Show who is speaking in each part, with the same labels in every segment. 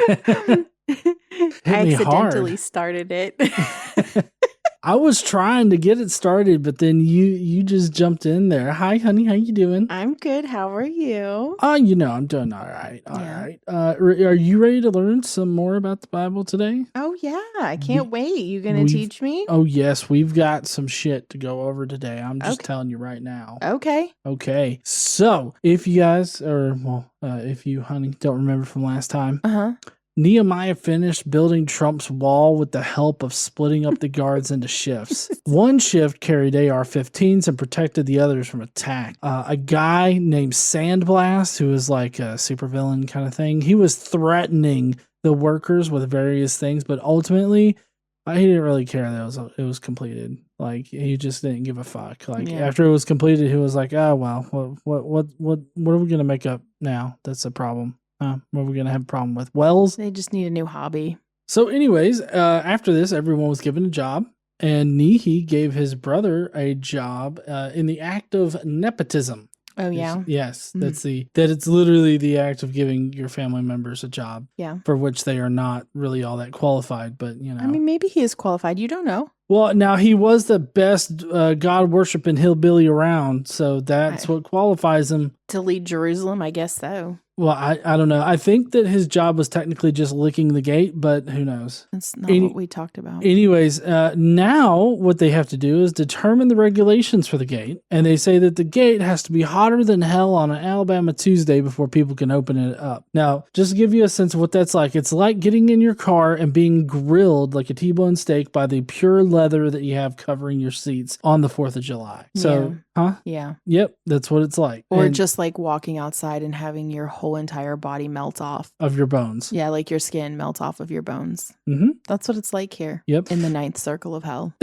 Speaker 1: I
Speaker 2: accidentally
Speaker 1: started it.
Speaker 2: I was trying to get it started, but then you just jumped in there. Hi, honey. How you doing?
Speaker 1: I'm good. How are you?
Speaker 2: I'm doing all right. All right. Are you ready to learn some more about the Bible today?
Speaker 1: Oh, yeah. I can't wait. You going to teach me?
Speaker 2: Oh, yes. We've got some shit to go over today. I'm just telling you right now.
Speaker 1: Okay.
Speaker 2: Okay. So if you guys, if you, honey, don't remember from last time, Nehemiah finished building Trump's wall with the help of splitting up the guards into shifts. One shift carried AR-15s and protected the others from attack. A guy named Sandblast, who was like a supervillain kind of thing, he was threatening the workers with various things, but ultimately, he didn't really care that it was completed. Like, he just didn't give a fuck. Like, after it was completed, he was like, "Oh well, what are we gonna make up now? That's a problem." What are we going to have a problem with? Wells?
Speaker 1: They just need a new hobby.
Speaker 2: So anyways, after this, everyone was given a job, and Nehe gave his brother a job in the act of nepotism.
Speaker 1: Oh, yeah?
Speaker 2: Yes. Mm-hmm. That it's literally the act of giving your family members a job.
Speaker 1: Yeah.
Speaker 2: For which they are not really all that qualified, but you know.
Speaker 1: I mean, maybe he is qualified. You don't know.
Speaker 2: Well, now he was the best God-worshiping hillbilly around, so that's what qualifies him.
Speaker 1: To lead Jerusalem, I guess so.
Speaker 2: Well, I don't know. I think that his job was technically just licking the gate, but who knows?
Speaker 1: That's not what we talked about.
Speaker 2: Anyways, now what they have to do is determine the regulations for the gate. And they say that the gate has to be hotter than hell on an Alabama Tuesday before people can open it up. Now, just to give you a sense of what that's like, it's like getting in your car and being grilled like a T-bone steak by the pure leather that you have covering your seats on the 4th of July. So,
Speaker 1: Yeah.
Speaker 2: Yep, that's what it's like.
Speaker 1: Or just like walking outside and having your whole entire body melt off.
Speaker 2: Of your bones.
Speaker 1: Yeah, like your skin melt off of your bones.
Speaker 2: Mm-hmm.
Speaker 1: That's what it's like here.
Speaker 2: Yep.
Speaker 1: In the 9th circle of hell.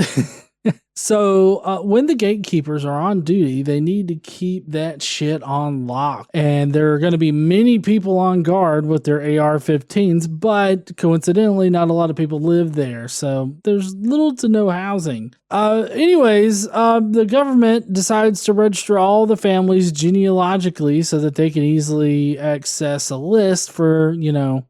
Speaker 2: So when the gatekeepers are on duty, they need to keep that shit on lock. And there are going to be many people on guard with their AR-15s, but coincidentally, not a lot of people live there. So there's little to no housing. The government decides to register all the families genealogically so that they can easily access a list for,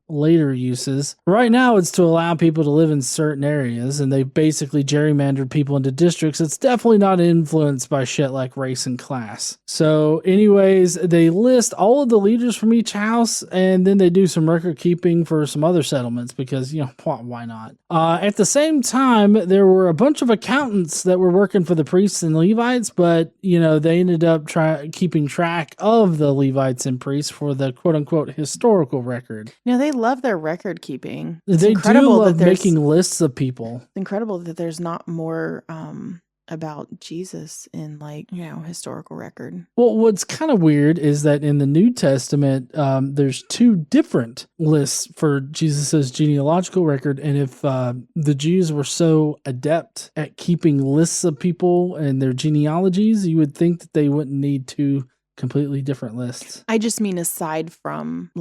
Speaker 2: later uses. Right now, it's to allow people to live in certain areas, and they basically gerrymandered people into districts. It's definitely not influenced by shit like race and class. So anyways, they list all of the leaders from each house, and then they do some record keeping for some other settlements because, why not? At the same time, there were a bunch of accountants that were working for the priests and Levites, but, they ended up keeping track of the Levites and priests for the quote-unquote historical record.
Speaker 1: They love their record keeping.
Speaker 2: They do love making lists of people.
Speaker 1: It's incredible that there's not more about Jesus in historical record.
Speaker 2: Well, what's kind of weird is that in the New Testament, there's 2 different lists for Jesus's genealogical record. And if the Jews were so adept at keeping lists of people and their genealogies, you would think that they wouldn't need 2 completely different lists.
Speaker 1: I just mean aside from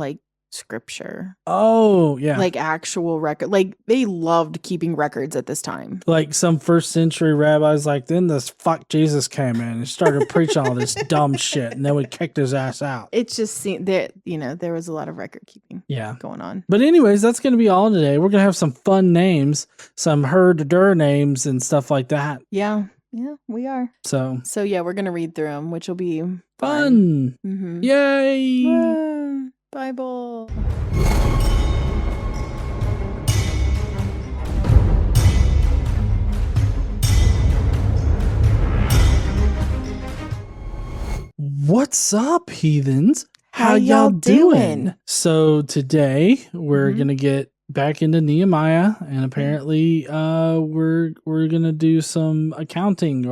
Speaker 1: scripture.
Speaker 2: Oh, yeah.
Speaker 1: Like actual record. They loved keeping records at this time.
Speaker 2: Like some first century rabbis, then this fuck Jesus came in and started preaching all this dumb shit, and then we kicked his ass out.
Speaker 1: It's just seemed that, there was a lot of record keeping going on.
Speaker 2: But anyways, that's going to be all today. We're going to have some fun names, some her-der names and stuff like that.
Speaker 1: Yeah. Yeah, we are.
Speaker 2: So
Speaker 1: yeah, we're going to read through them, which will be
Speaker 2: fun.
Speaker 1: Mm-hmm.
Speaker 2: Yay!
Speaker 1: Bible.
Speaker 2: What's up, heathens? How y'all doing? So today we're going to get back into Nehemiah, and apparently we're gonna do some accounting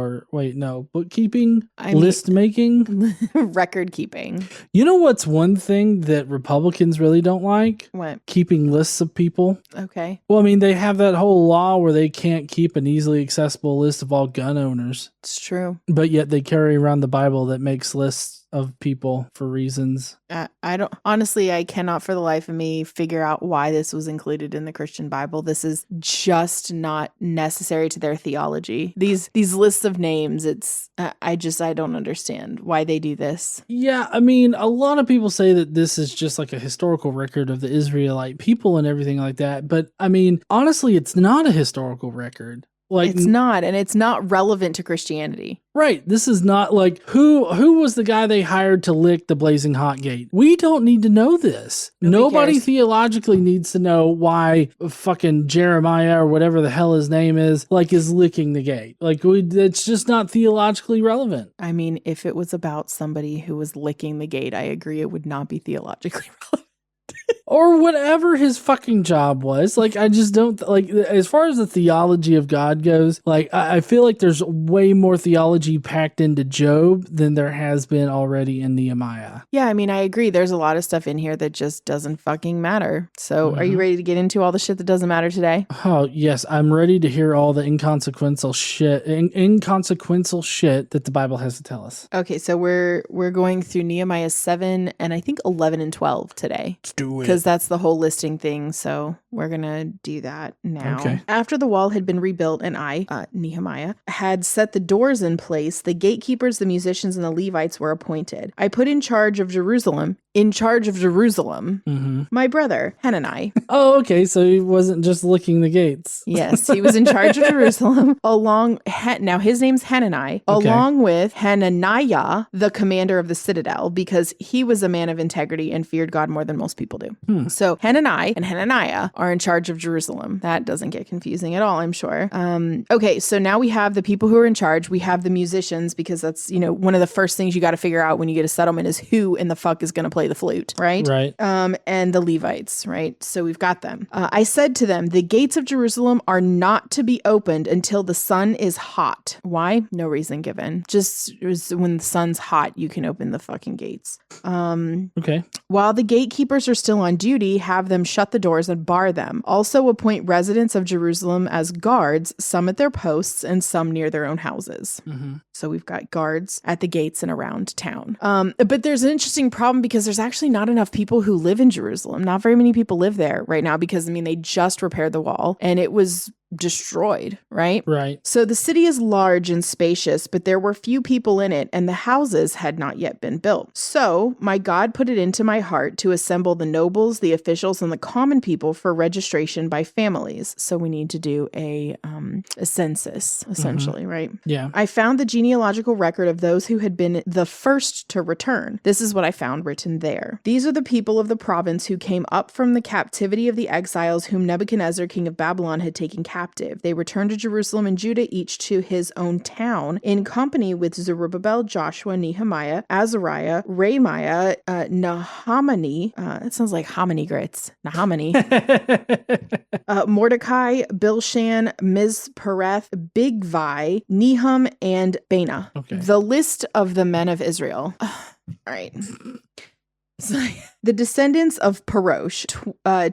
Speaker 2: bookkeeping, list making,
Speaker 1: record keeping.
Speaker 2: You know what's one thing that Republicans really don't like?
Speaker 1: What?
Speaker 2: Keeping lists of people.
Speaker 1: Okay.
Speaker 2: Well, I mean, they have that whole law where they can't keep an easily accessible list of all gun owners.
Speaker 1: It's true.
Speaker 2: But yet they carry around the Bible that makes lists of people for reasons.
Speaker 1: I don't, honestly, I cannot for the life of me figure out why this was included in the Christian Bible. This is just not necessary to their theology. These lists of names, I don't understand why they do this.
Speaker 2: Yeah, I mean, a lot of people say that this is just like a historical record of the Israelite people and everything like that. But I mean, honestly, it's not a historical record. Like,
Speaker 1: it's not, and it's not relevant to Christianity.
Speaker 2: Right. This is not like who was the guy they hired to lick the blazing hot gate. We don't need to know this. Nobody theologically needs to know why fucking Jeremiah or whatever the hell his name is licking the gate. It's just not theologically relevant.
Speaker 1: I mean, if it was about somebody who was licking the gate, I agree it would not be theologically relevant.
Speaker 2: Or whatever his fucking job was. I just don't, as far as the theology of God goes, I feel like there's way more theology packed into Job than there has been already in Nehemiah.
Speaker 1: Yeah, I mean, I agree. There's a lot of stuff in here that just doesn't fucking matter. So are you ready to get into all the shit that doesn't matter today?
Speaker 2: Oh, yes. I'm ready to hear all the inconsequential shit that the Bible has to tell us.
Speaker 1: Okay, so we're going through Nehemiah 7 and I think 11 and 12 today.
Speaker 2: Let's do it.
Speaker 1: Because that's the whole listing thing, so we're gonna do that now.
Speaker 2: Okay.
Speaker 1: After the wall had been rebuilt and I, Nehemiah, had set the doors in place, the gatekeepers, the musicians, and the Levites were appointed. I put in charge of Jerusalem, my brother, Hanani.
Speaker 2: Oh, okay, so he wasn't just licking the gates.
Speaker 1: Yes, he was in charge of Jerusalem, now his name's Hanani, along with Hananiah, the commander of the citadel, because he was a man of integrity and feared God more than most people do. So Hanani and Hananiah are in charge of Jerusalem. That doesn't get confusing at all, I'm sure. Okay, so now we have the people who are in charge. We have the musicians, because that's, one of the first things you got to figure out when you get a settlement is who in the fuck is going to play the flute, right?
Speaker 2: Right.
Speaker 1: And the Levites, right? So we've got them. I said to them, the gates of Jerusalem are not to be opened until the sun is hot. Why? No reason given. Just when the sun's hot, you can open the fucking gates.
Speaker 2: Okay.
Speaker 1: While the gatekeepers are still on duty, have them shut the doors and bar them. Also appoint residents of Jerusalem as guards, some at their posts and some near their own houses. So we've got guards at the gates and around town. But there's an interesting problem because there's actually not enough people who live in Jerusalem. Not very many people live there right now because, they just repaired the wall and it was destroyed, right?
Speaker 2: Right.
Speaker 1: So the city is large and spacious, but there were few people in it, and the houses had not yet been built. So my God put it into my heart to assemble the nobles, the officials, and the common people for registration by families. So we need to do a census, essentially, right?
Speaker 2: Yeah.
Speaker 1: I found the genealogical record of those who had been the first to return. This is what I found written there. These are the people of the province who came up from the captivity of the exiles whom Nebuchadnezzar, king of Babylon, had taken captive. They returned to Jerusalem and Judah, each to his own town, in company with Zerubbabel, Joshua, Nehemiah, Azariah, Ramiah, Nahamani. That sounds like hominy grits. Nahamani. Mordecai, Bilshan, Mizpereth, Bigvai, Nehum, and Bana.
Speaker 2: Okay.
Speaker 1: The list of the men of Israel. All right. The descendants of Parosh,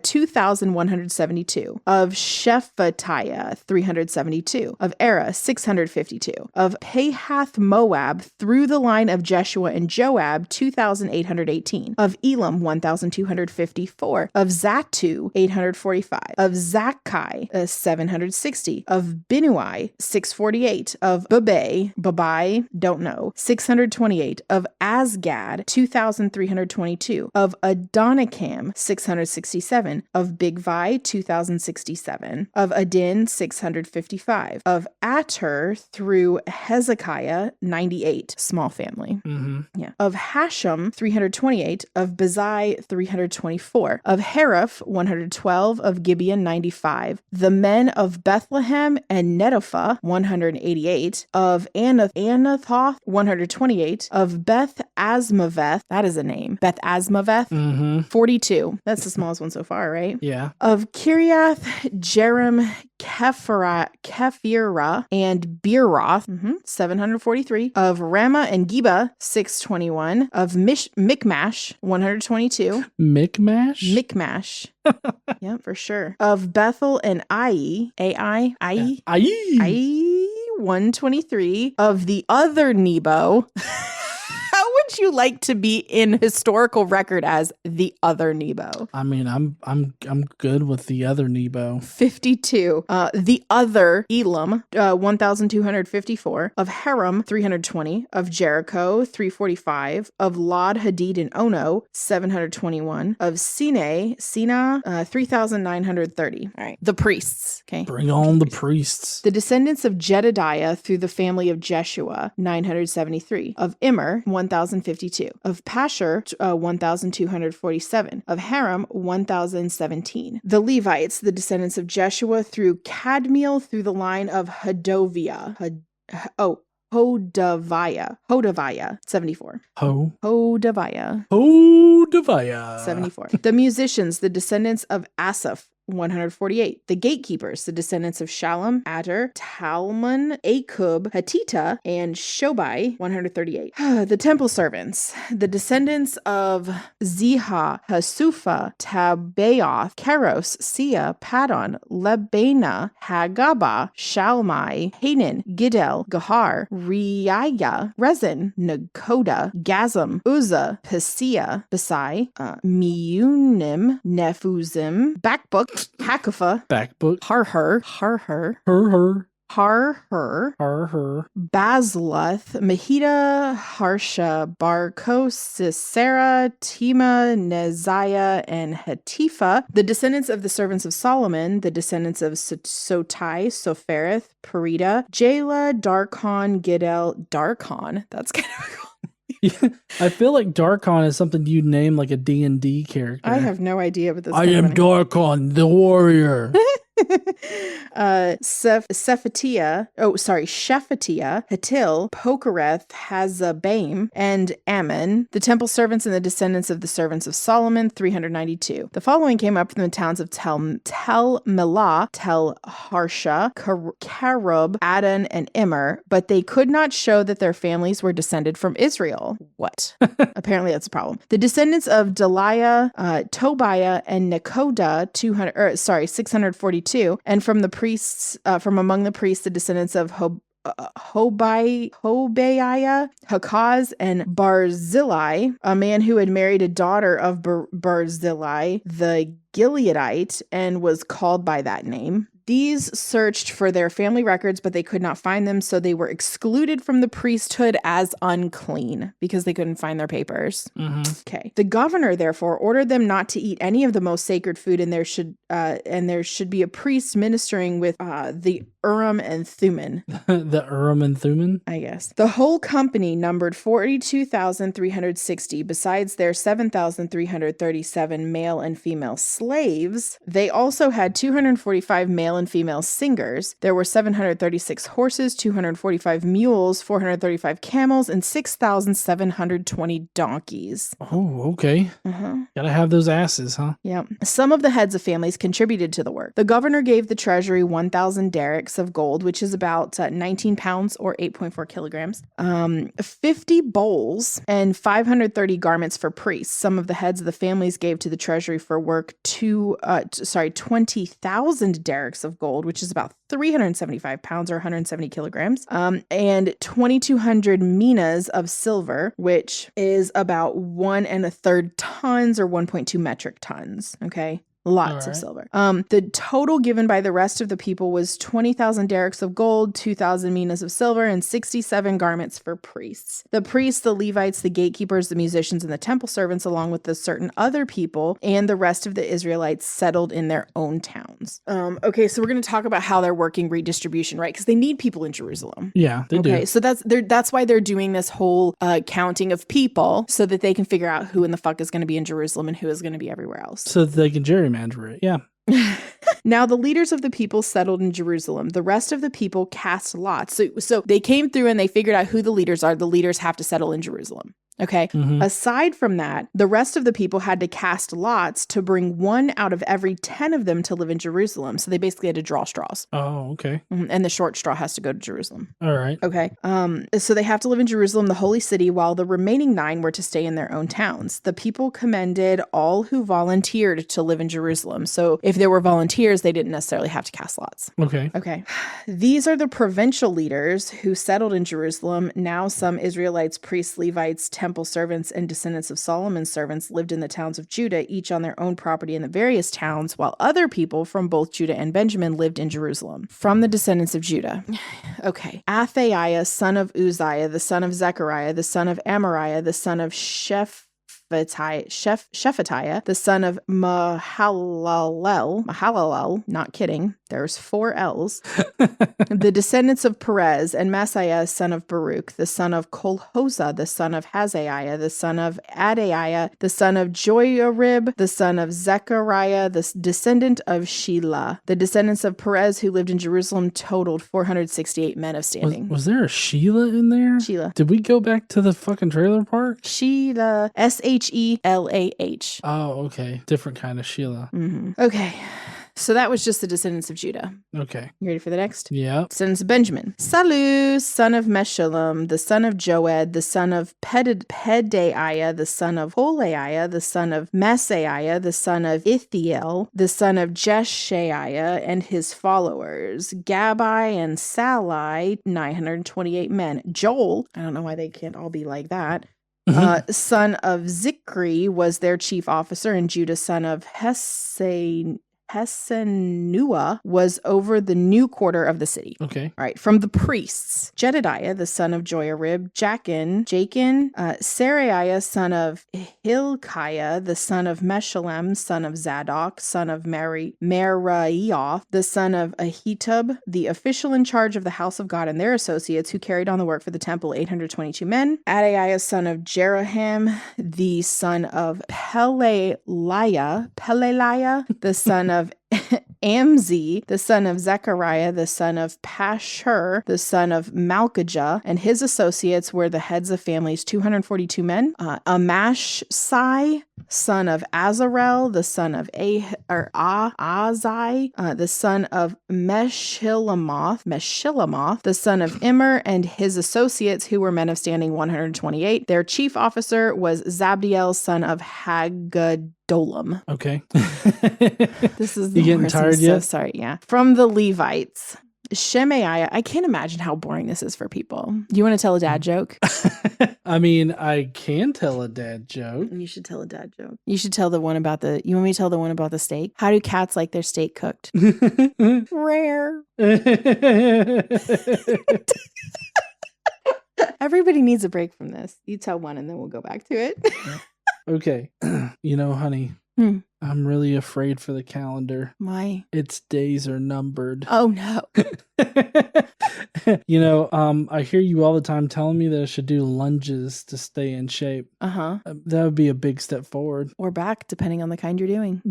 Speaker 1: 2,172. Of Shephatiah, 372. Of Era, 652. Of Pahath Moab, through the line of Jeshua and Joab, 2,818. Of Elam, 1,254. Of Zatu, 845. Of Zakkai, 760. Of Binuai, 648. Of Babai, don't know, 628. Of Asgad, 2,322. Of Adonikam, 667. Of Bigvai, 2,067. Of Adin, 655. Of Ater through Hezekiah, 98. Small family. Yeah. Of Hashem, 328. Of Bezai, 324. Of Haraph, 112. Of Gibeon, 95. The men of Bethlehem and Netophah, 188. Of Anathoth, 128. Of Beth Asmaveth, that is a name. Beth Asmaveth, 42. That's the smallest one so far, right?
Speaker 2: Yeah.
Speaker 1: Of Kiriath, Jerem, Kephirah, and Beeroth, 743. Of Ramah and Geba, 621. Of Michmash, 122. Michmash. Yeah, for sure. Of Bethel and Ai, 123. Of the other Nebo. How would would you like to be in historical record as the other Nebo?
Speaker 2: I mean, I'm good with the other Nebo.
Speaker 1: 52. The other Elam, 1,254. Of Haram, 320. Of Jericho, 345. Of Lod, Hadid, and Ono, 721. Of Sina, 3,930. All right. The priests. Okay.
Speaker 2: Bring on the priests.
Speaker 1: The descendants of Jedediah through the family of Jeshua, 973. Of Immer, 1,052. Of Pashur, 1,247. Of Haram, 1,017. The Levites, the descendants of Jeshua through Kadmiel through the line of Hodaviah. Hodaviah, 74. Hodaviah, 74. The musicians, the descendants of Asaph, 148. The gatekeepers, the descendants of Shalom, Adar, Talmon, Akub, Hatita, and Shobai, 138. The temple servants, the descendants of Ziha, Hasufa, Tabaoth, Keros, Sia, Padon, Lebana, Hagaba, Shalmai, Hanan, Gidel, Gahar, Riaya, Rezin, Nakoda, Gazam, Uzzah, Pasia, Besai, Meunim, Nephuzim, Backbook, Hakapha,
Speaker 2: Backbook,
Speaker 1: Harher, Basluth, Mahida, Harsha, Barkos, Sisera, Tima, Neziah, and Hatifa, the descendants of the servants of Solomon, the descendants of Sotai, Sophereth, Perida, Jala, Darkon, Gidel, Darkon. That's kind of cool.
Speaker 2: Yeah, I feel like Darkon is something you'd name like a D&D character.
Speaker 1: I have no idea what this is.
Speaker 2: I am Darkon, the warrior.
Speaker 1: Shephatiah, Hatil, Pokereth, Hazabaim, and Ammon, the temple servants and the descendants of the servants of Solomon, 392. The following came up from the towns of Tel Melah, Tel Harsha, Karub, Adon, and Immer, but they could not show that their families were descended from Israel. What? Apparently that's a problem. The descendants of Deliah, Tobiah, and Nekoda, 642, and from the priests, from among the priests, the descendants of Hobaiah, Hakaz, and Barzillai, a man who had married a daughter of Barzillai, the Gileadite, and was called by that name. These searched for their family records, but they could not find them, so they were excluded from the priesthood as unclean because they couldn't find their papers. Mm-hmm. Okay. The governor, therefore, ordered them not to eat any of the most sacred food, and there should be a priest ministering with the Urim and Thummim.
Speaker 2: The Urim and Thummim?
Speaker 1: I guess. The whole company numbered 42,360, besides their 7,337 male and female slaves. They also had 245 male and female singers. There were 736 horses, 245 mules, 435 camels, and 6,720 donkeys.
Speaker 2: Oh, okay. Gotta have those asses, huh?
Speaker 1: Yeah. Some of the heads of families contributed to the work. The governor gave the treasury 1,000 derricks of gold, which is about 19 pounds or 8.4 kilograms, 50 bowls, and 530 garments for priests. Some of the heads of the families gave to the treasury for work 20,000 derricks of gold, which is about 375 pounds or 170 kilograms, and 2,200 minas of silver, which is about 1 1/3 tons or 1.2 metric tons. Okay. Lots of silver. The total given by the rest of the people was 20,000 derricks of gold, 2,000 minas of silver, and 67 garments for priests. The priests, the Levites, the gatekeepers, the musicians, and the temple servants, along with the certain other people and the rest of the Israelites, settled in their own towns. Okay, so we're going to talk about how they're working redistribution, right? Because they need people in Jerusalem.
Speaker 2: Yeah, they do.
Speaker 1: Okay, so that's why they're doing this whole counting of people so that they can figure out who in the fuck is going to be in Jerusalem and who is going to be everywhere else.
Speaker 2: So that they can gerrymander it. Yeah.
Speaker 1: Now the leaders of the people settled in Jerusalem. The rest of the people cast lots. So they came through and they figured out who the leaders are. The leaders have to settle in Jerusalem. Okay. Mm-hmm. Aside from that, the rest of the people had to cast lots to bring one out of every 10 of them to live in Jerusalem. So they basically had to draw straws.
Speaker 2: Oh, okay.
Speaker 1: And the short straw has to go to Jerusalem.
Speaker 2: All right.
Speaker 1: Okay. So they have to live in Jerusalem, the holy city, while the remaining 9 were to stay in their own towns. The people commended all who volunteered to live in Jerusalem. So if there were volunteers, they didn't necessarily have to cast lots.
Speaker 2: Okay.
Speaker 1: Okay. These are the provincial leaders who settled in Jerusalem. Now some Israelites, priests, Levites, temple temple servants and descendants of Solomon's servants lived in the towns of Judah, each on their own property in the various towns, while other people from both Judah and Benjamin lived in Jerusalem. From the descendants of Judah. Okay. Athaiah, son of Uzziah, the son of Zechariah, the son of Amariah, the son of Shephatiah, the son of Mahalalel, not kidding, there's 4 L's, the descendants of Perez, and Messiah, son of Baruch, the son of Kolhoza, the son of Hazaiah, the son of Adaiah, the son of Joiarib, the son of Zechariah, the descendant of Shelah. The descendants of Perez who lived in Jerusalem totaled 468 men of standing.
Speaker 2: Was there a Sheila in there?
Speaker 1: Sheila.
Speaker 2: Did we go back to the fucking trailer park?
Speaker 1: Sheila, Shelah.
Speaker 2: Oh, okay. Different kind of Sheila.
Speaker 1: Mm-hmm. Okay. So that was just the descendants of Judah.
Speaker 2: Okay.
Speaker 1: You ready for the next?
Speaker 2: Yeah.
Speaker 1: Descendants of Benjamin. Salu, son of Meshullam, the son of Joed, the son of Pedaiah, the son of Holaiah, the son of Maaseiah, the son of Ithiel, the son of Jeshaiah, and his followers. Gabai and Salai, 928 men. Joel, I don't know why they can't all be like that. Son of Zikri was their chief officer, and Judah, son of Hesenua, was over the new quarter of the city.
Speaker 2: Okay.
Speaker 1: All right. From the priests, Jedediah, the son of Joiarib, Jachin, Seraiah, son of Hilkiah, the son of Meshullam, son of Zadok, son of Meraiah, the son of Ahitub, the official in charge of the house of God, and their associates who carried on the work for the temple, 822 men. Adaiah, son of Jeroham, the son of Pelaliah, the son of Amzi, the son of Zechariah, the son of Pashur, the son of Malchijah, and his associates were the heads of families, 242 men. Amashsai, son of Azarel, the son of Azai, the son of Meshillamoth, the son of Immer, and his associates, who were men of standing, 128. Their chief officer was Zabdiel, son of Haggadolam.
Speaker 2: Okay.
Speaker 1: This is
Speaker 2: you getting tired yet?
Speaker 1: So sorry. Yeah. From the Levites. Shemaiah, I can't imagine how boring this is for people. Do you want to tell a dad joke?
Speaker 2: I mean, I can tell a dad joke.
Speaker 1: You should tell a dad joke. You should tell the one about you want me to tell the one about the steak? How do cats like their steak cooked? Rare. Everybody needs a break from this. You tell one and then we'll go back to it.
Speaker 2: Okay. You know, honey, I'm really afraid for the calendar.
Speaker 1: Why?
Speaker 2: Its days are numbered.
Speaker 1: Oh, no.
Speaker 2: You know, I hear you all the time telling me that I should do lunges to stay in shape.
Speaker 1: Uh-huh.
Speaker 2: That would be a big step forward.
Speaker 1: Or back, depending on the kind you're doing.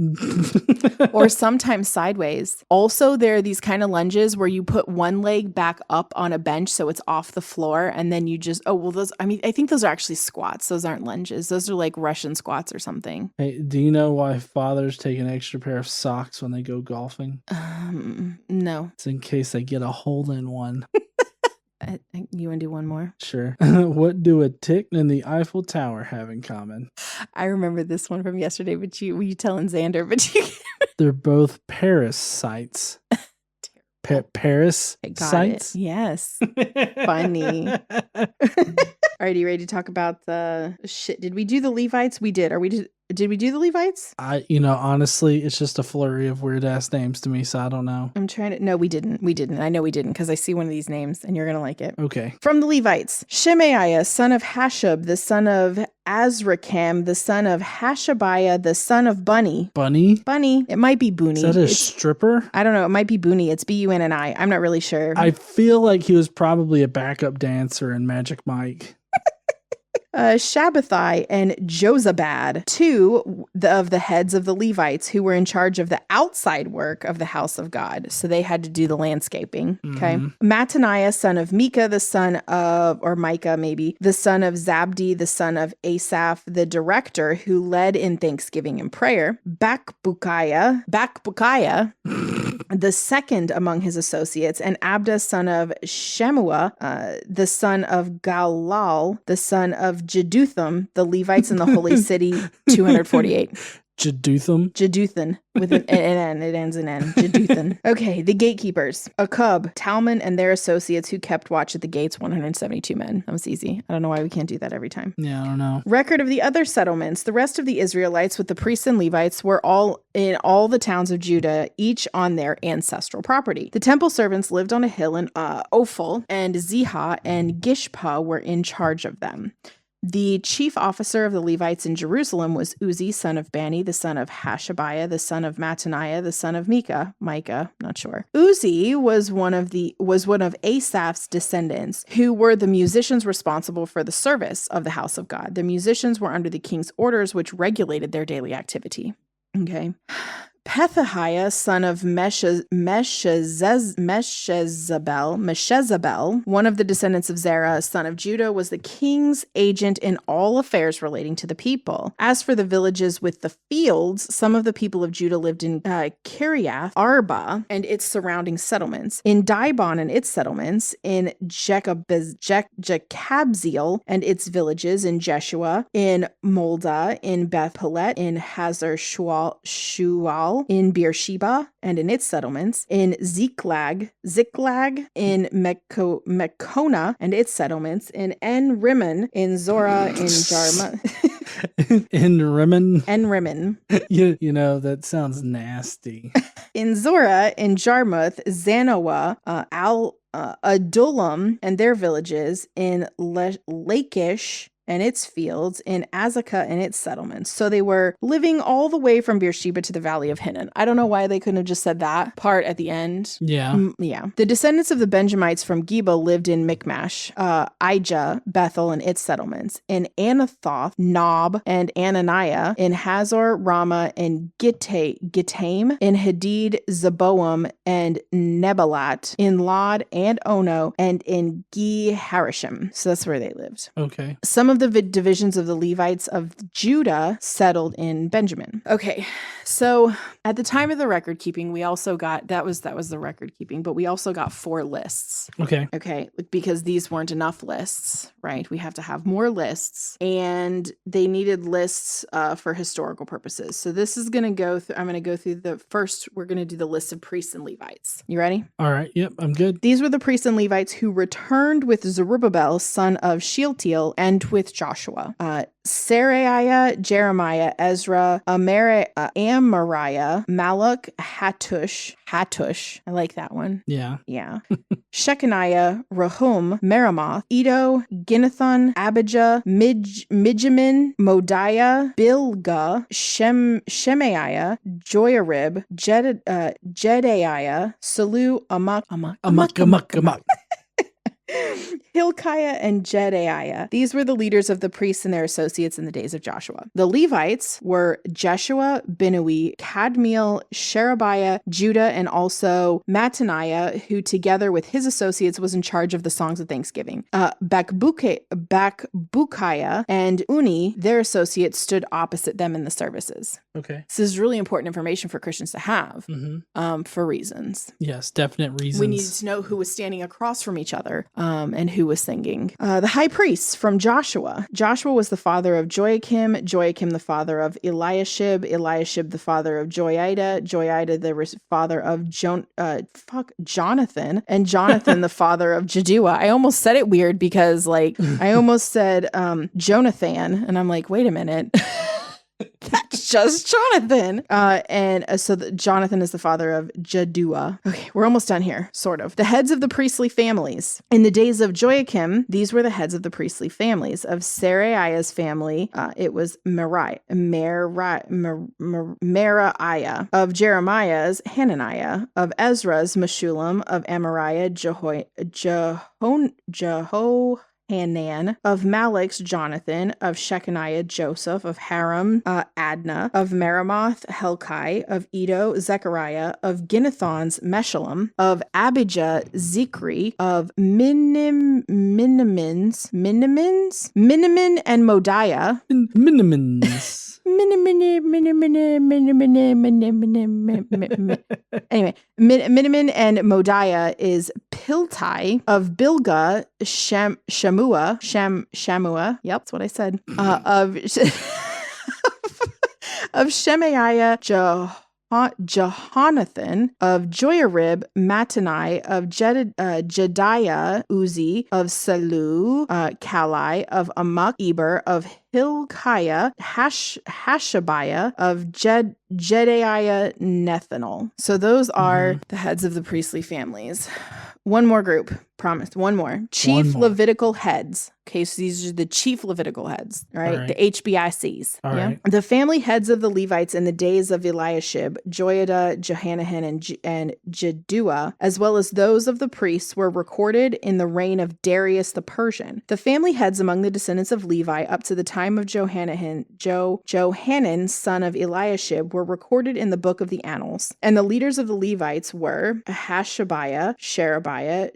Speaker 1: Or sometimes sideways. Also, there are these kind of lunges where you put one leg back up on a bench so it's off the floor, and then you just, I think those are actually squats. Those aren't lunges. Those are like Russian squats or something.
Speaker 2: Hey, do you know why fathers take an extra pair of socks when they go golfing?
Speaker 1: No.
Speaker 2: It's in case they get a hole in one.
Speaker 1: You want to do one more?
Speaker 2: Sure. What do a tick and the Eiffel Tower have in common?
Speaker 1: I remember this one from yesterday, but were you telling Xander? But you
Speaker 2: They're both Paris sites. Paris sites?
Speaker 1: Yes. Funny. All right, are you ready to talk about the shit? Did we do the Levites? We did. Did we do the Levites?
Speaker 2: Honestly, it's just a flurry of weird ass names to me, so I don't know.
Speaker 1: No, we didn't. I know we didn't because I see one of these names and you're going to like it.
Speaker 2: Okay.
Speaker 1: From the Levites, Shemaiah, son of Hashub, the son of Azrikam, the son of Hashabiah, the son of Bunny.
Speaker 2: Bunny?
Speaker 1: It might be Booney.
Speaker 2: Is that a stripper?
Speaker 1: I don't know. It might be Booney. It's Bunni. I'm not really sure.
Speaker 2: I feel like he was probably a backup dancer in Magic Mike.
Speaker 1: Shabbathai and Josabad, two of the heads of the Levites who were in charge of the outside work of the house of God. So they had to do the landscaping. Okay. Mm-hmm. Mattaniah, son of Micah, the son of Zabdi, the son of Asaph, the director who led in thanksgiving and prayer. Bakbukiah, the second among his associates, and Abda, son of Shemua, the son of Galal, the son of Jeduthun, the Levites in the holy city, 248.
Speaker 2: Jeduthun.
Speaker 1: Jeduthun with an N. It ends in N. Jeduthun. Okay, the gatekeepers. Akub, Talman, and their associates who kept watch at the gates, 172 men. That was easy. I don't know why we can't do that every time.
Speaker 2: Yeah, I don't know.
Speaker 1: Record of the other settlements. The rest of the Israelites with the priests and Levites were all in all the towns of Judah, each on their ancestral property. The temple servants lived on a hill in Ophel, and Zihah and Gishpa were in charge of them. The chief officer of the Levites in Jerusalem was Uzi, son of Bani, the son of Hashabiah, the son of Mattaniah, the son of Micah, not sure. Uzi was one of Asaph's descendants, who were the musicians responsible for the service of the house of God. The musicians were under the king's orders, which regulated their daily activity. Okay. Pethahiah, son of Meshezabel, one of the descendants of Zerah, son of Judah, was the king's agent in all affairs relating to the people. As for the villages with the fields, some of the people of Judah lived in Kiriath Arba and its surrounding settlements, in Dibon and its settlements, in Jekabzeel and its villages, in Jeshua, in Molda, in Beth Pelet, in Hazar Shual, in Beersheba and in its settlements, in Ziklag, in Mekona and its settlements, in En Rimmon, in Zorah, in Jarmuth.
Speaker 2: In Rimmon?
Speaker 1: En Rimmon.
Speaker 2: You know, that sounds nasty.
Speaker 1: In Zorah, in Jarmuth, Zanoah, Adullam and their villages, in Lachish and its fields, in Azekah and its settlements. So they were living all the way from Beersheba to the valley of Hinnon. I don't know why they couldn't have just said that part at the end.
Speaker 2: Yeah.
Speaker 1: Yeah. The descendants of the Benjamites from Geba lived in Michmash, Ijah, Bethel and its settlements, in Anathoth, Nob and Ananiah, in Hazor, Ramah and Gittaim, in Hadid, Zeboam and Nebalat, in Lod and Ono, and in Gi Harashim. So that's where they lived.
Speaker 2: Okay.
Speaker 1: Some of the divisions of the Levites of Judah settled in Benjamin. Okay, so at the time of the record keeping, we also got, that was the record keeping, but we also got 4 lists.
Speaker 2: Okay.
Speaker 1: Okay, because these weren't enough lists, right? We have to have more lists, and they needed lists for historical purposes. So this is going to go through, I'm going to go through we're going to do the list of priests and Levites. You ready?
Speaker 2: All right, yep, I'm good.
Speaker 1: These were the priests and Levites who returned with Zerubbabel, son of Shealtiel, and with Joshua. Seraiah, Jeremiah, Ezra, Amariah, Malach, Hattush. I like that one.
Speaker 2: Yeah.
Speaker 1: Yeah. Shechaniah, Rahum, Meremoth, Edo, Ginnethon, Abijah, Mijamin, Modiah, Bilgah, Shemaiah, Joyarib, Jedaiah, Salu, Amok. Hilkiah and Jedaiah. These were the leaders of the priests and their associates in the days of Joshua. The Levites were Jeshua, Binnui, Kadmiel, Sherebiah, Judah, and also Mattaniah, who together with his associates was in charge of the songs of thanksgiving. Bakbukiah and Uni, their associates, stood opposite them in the services.
Speaker 2: Okay.
Speaker 1: This is really important information for Christians to have for reasons.
Speaker 2: Yes, definite reasons.
Speaker 1: We needed to know who was standing across from each other and who was singing. The high priests from Joshua. Joshua was the father of Joachim the father of Eliashib the father of Joiada the father of Jonathan, and Jonathan the father of Jaddua. I almost said it weird because I almost said Jonathan, and I'm like, wait a minute. That's just Jonathan. So Jonathan is the father of Jaddua. Okay, we're almost done here, sort of. The heads of the priestly families. In the days of Joachim, these were the heads of the priestly families. Of Seraiah's family, it was Meraiah. Of Jeremiah's, Hananiah. Of Ezra's, Meshullam. Of Amariah, Hanan, of Malach's, Jonathan, of Shechaniah, Joseph, of Haram, Adnah, of Meremoth, Helkai, of Edo, Zechariah, of Ginnethon's, Meshullam, of Abijah, Zikri, of Minimin and Modiah. Anyway, Minimin and Modiah is Piltai, of Bilgah, Shamua. Yep, that's what I said. of Shemaiah, Jehonathan, of Joyarib, Mattanai, of Jediah, Uzi, of Salu, Kalai, of Amok, Eber, of Hilkiah, Hashabiah, of Jedaiah, Nethanel. So those are the heads of the priestly families. One more group, promise. One more. Chief Levitical heads. Okay, so these are the chief Levitical heads, right? The HBICs.
Speaker 2: Right.
Speaker 1: The family heads of the Levites in the days of Eliashib, Joiada, Johanan, and Jeduah, as well as those of the priests, were recorded in the reign of Darius the Persian. The family heads among the descendants of Levi up to the time of Johanan, son of Eliashib, were recorded in the book of the Annals. And the leaders of the Levites were Hashabiah, Sherebiah,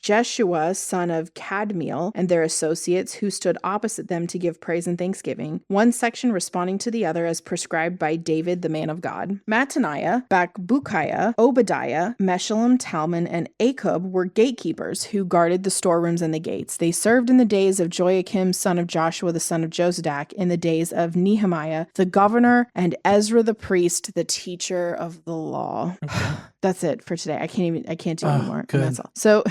Speaker 1: Jeshua, son of Kadmiel, and their associates who stood opposite them to give praise and thanksgiving, one section responding to the other as prescribed by David, the man of God. Mattaniah, Bakbukiah, Obadiah, Meshullam, Talmon, and Akub were gatekeepers who guarded the storerooms and the gates. They served in the days of Joachim, son of Joshua, the son of Josadak, in the days of Nehemiah, the governor, and Ezra the priest, the teacher of the law. Okay. That's it for today. I can't do anymore.
Speaker 2: Good.
Speaker 1: That's all. So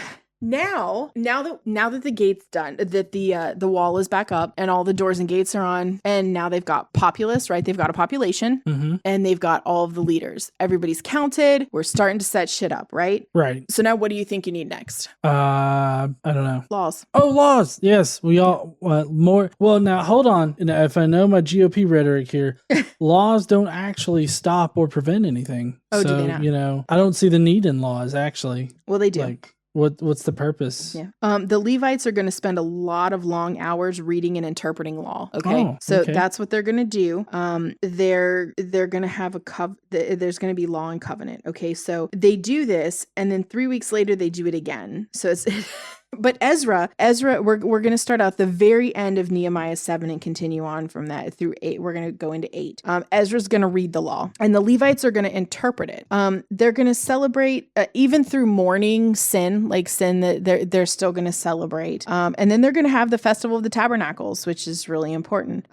Speaker 1: now that the gate's done, that the wall is back up and all the doors and gates are on, and now they've got populace, right? They've got a population, and they've got all of the leaders. Everybody's counted. We're starting to set shit up, right?
Speaker 2: Right.
Speaker 1: So now what do you think you need next?
Speaker 2: I don't know.
Speaker 1: Laws.
Speaker 2: Oh, laws. Yes, we all more. Well, now hold on. If I know my GOP rhetoric here, laws don't actually stop or prevent anything.
Speaker 1: Oh,
Speaker 2: so,
Speaker 1: do they not?
Speaker 2: I don't see the need in laws actually.
Speaker 1: Well, they do.
Speaker 2: What's the purpose?
Speaker 1: Yeah. The Levites are going to spend a lot of long hours reading and interpreting law. Okay. That's what they're going to do. They're going to have there's going to be law and covenant. Okay. So they do this, and then 3 weeks later they do it again. So it's But Ezra, we're going to start out the very end of Nehemiah 7 and continue on from that through 8. We're going to go into 8. Ezra's going to read the law, and the Levites are going to interpret it. They're going to celebrate even through mourning sin that they're still going to celebrate. And then they're going to have the Festival of the Tabernacles, which is really important.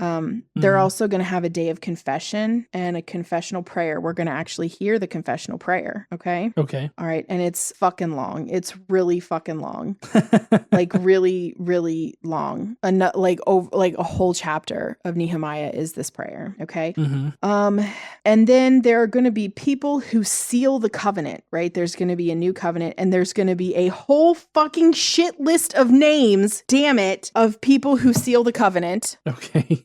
Speaker 1: They're also going to have a day of confession and a confessional prayer. We're going to actually hear the confessional prayer. Okay.
Speaker 2: Okay.
Speaker 1: All right. And it's fucking long. It's really fucking long. Like really, really long. Like a whole chapter of Nehemiah is this prayer. Okay. And then there are going to be people who seal the covenant, right? There's going to be a new covenant, and there's going to be a whole fucking shit list of names, damn it, of people who seal the covenant.
Speaker 2: Okay.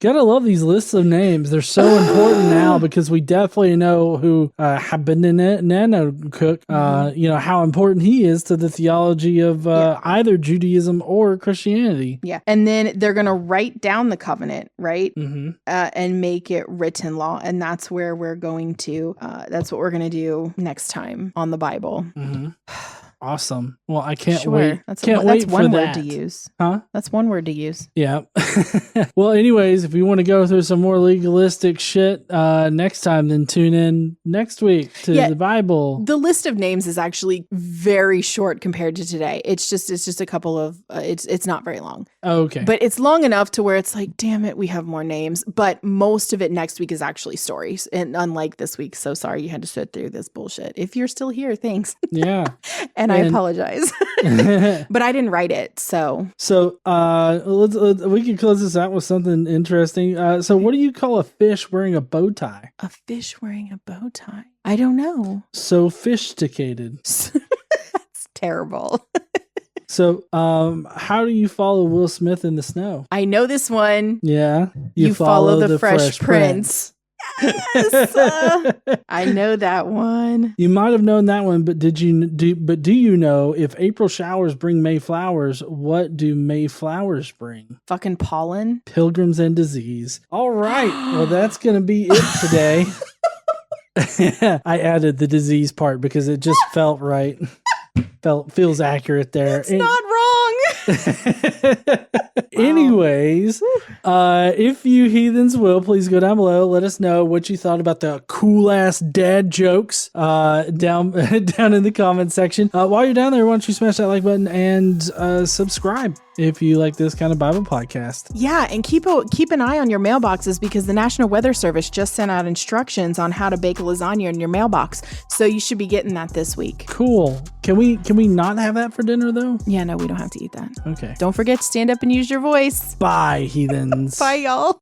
Speaker 2: Gotta love these lists of names. They're so important now because we definitely know who Habanana Cook, how important he is to the theology of either Judaism or Christianity.
Speaker 1: Yeah. And then they're going to write down the covenant, right? And make it written law. And that's where we're going to, that's what we're going to do next time on the Bible.
Speaker 2: Awesome. Well, I can't wait.
Speaker 1: That's
Speaker 2: one
Speaker 1: word to use. Huh? That's one word to use.
Speaker 2: Yeah. Well, anyways, if you want to go through some more legalistic shit next time, then tune in next week to the Bible.
Speaker 1: The list of names is actually very short compared to today. It's just a couple of it's not very long.
Speaker 2: Okay.
Speaker 1: But it's long enough to where it's like, damn it, we have more names. But most of it next week is actually stories. And unlike this week, so sorry you had to sit through this bullshit. If you're still here, thanks.
Speaker 2: Yeah.
Speaker 1: And I apologize. But I didn't write it, so.
Speaker 2: So we can close this out with something interesting. So what do you call a fish wearing a bow tie?
Speaker 1: A fish wearing a bow tie? I don't know.
Speaker 2: Sophisticated.
Speaker 1: That's terrible.
Speaker 2: So, how do you follow Will Smith in the snow?
Speaker 1: I know this one.
Speaker 2: Yeah.
Speaker 1: You follow the Fresh Prince. Yes, I know that one.
Speaker 2: You might have known that one, but do you know if April showers bring May flowers, what do May flowers bring?
Speaker 1: Fucking pollen.
Speaker 2: Pilgrims and disease. All right. Well, that's going to be it today. I added the disease part because it just felt right. Feels accurate there.
Speaker 1: It's not wrong.
Speaker 2: Anyways, if you heathens will, please go down below. Let us know what you thought about the cool ass dad jokes down in the comment section. While you're down there, why don't you smash that like button and subscribe? if you like this kind of Bible podcast.
Speaker 1: Yeah, and keep an eye on your mailboxes because the National Weather Service just sent out instructions on how to bake lasagna in your mailbox. So you should be getting that this week.
Speaker 2: Cool. Can we not have that for dinner though?
Speaker 1: Yeah, no, we don't have to eat that.
Speaker 2: Okay.
Speaker 1: Don't forget to stand up and use your voice.
Speaker 2: Bye, heathens.
Speaker 1: Bye, y'all.